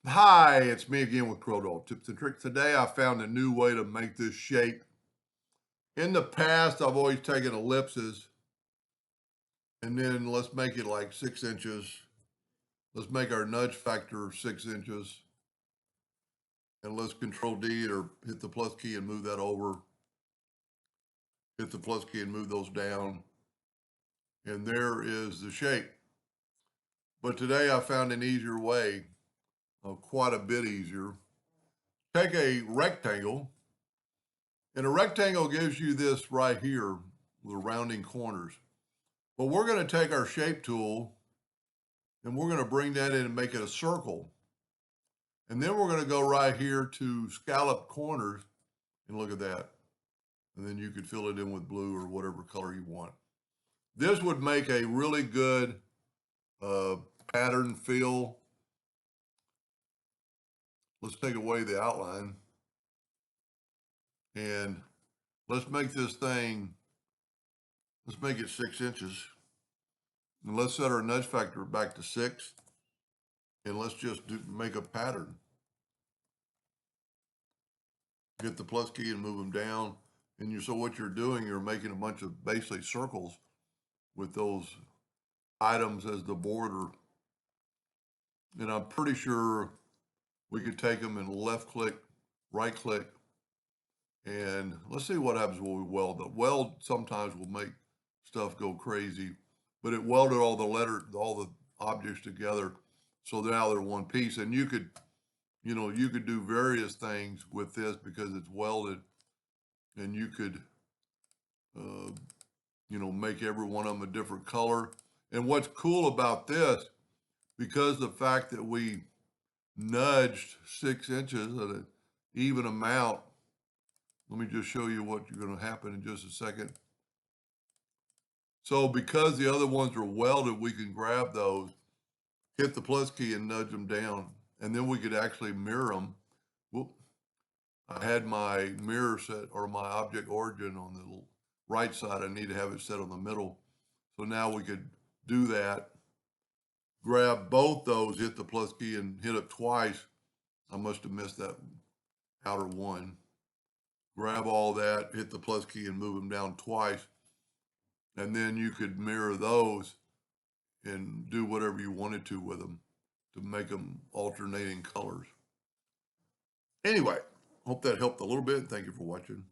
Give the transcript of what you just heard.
Hi, it's me again with Corel Tips and Tricks. Today I found a new way to make this shape. In the past, I've always taken ellipses and then let's make it like 6 inches. Let's make our nudge factor 6 inches and let's control D or hit the plus key and move that over. Hit the plus key and move those down. And there is the shape. But today I found an easier way, quite a bit easier. Take a rectangle. And a rectangle gives you this right here with the rounding corners. But we're going to take our shape tool and we're going to bring that in and make it a circle. And then we're going to go right here to scallop corners and look at that. And then you could fill it in with blue or whatever color you want. This would make a really good pattern fill. Let's take away the outline and let's make this thing, let's make it 6 inches. And let's set our nudge factor back to 6. And let's just make a pattern. Hit the plus key and move them down. And so what you're doing, you're making a bunch of basically circles with those items as the border. And I'm pretty sure we could take them and left click, right click, and let's see what happens when we weld. The weld sometimes will make stuff go crazy, but it welded all the objects together. So now they're one piece, and you could do various things with this because it's welded, and you could, make every one of them a different color. And what's cool about this, because the fact that we nudged 6 inches at an even amount, let me just show you what's going to happen in just a second. So because the other ones are welded, we can grab those, hit the plus key and nudge them down, and then we could actually mirror them. Whoop. I had my mirror set or my object origin on the right side. I need to have it set on the middle. So now we could do that. Grab both those, hit the plus key and hit it twice. I must have missed that outer one. Grab all that, hit the plus key and move them down twice. And then you could mirror those and do whatever you wanted to with them to make them alternating colors. Anyway, hope that helped a little bit. Thank you for watching.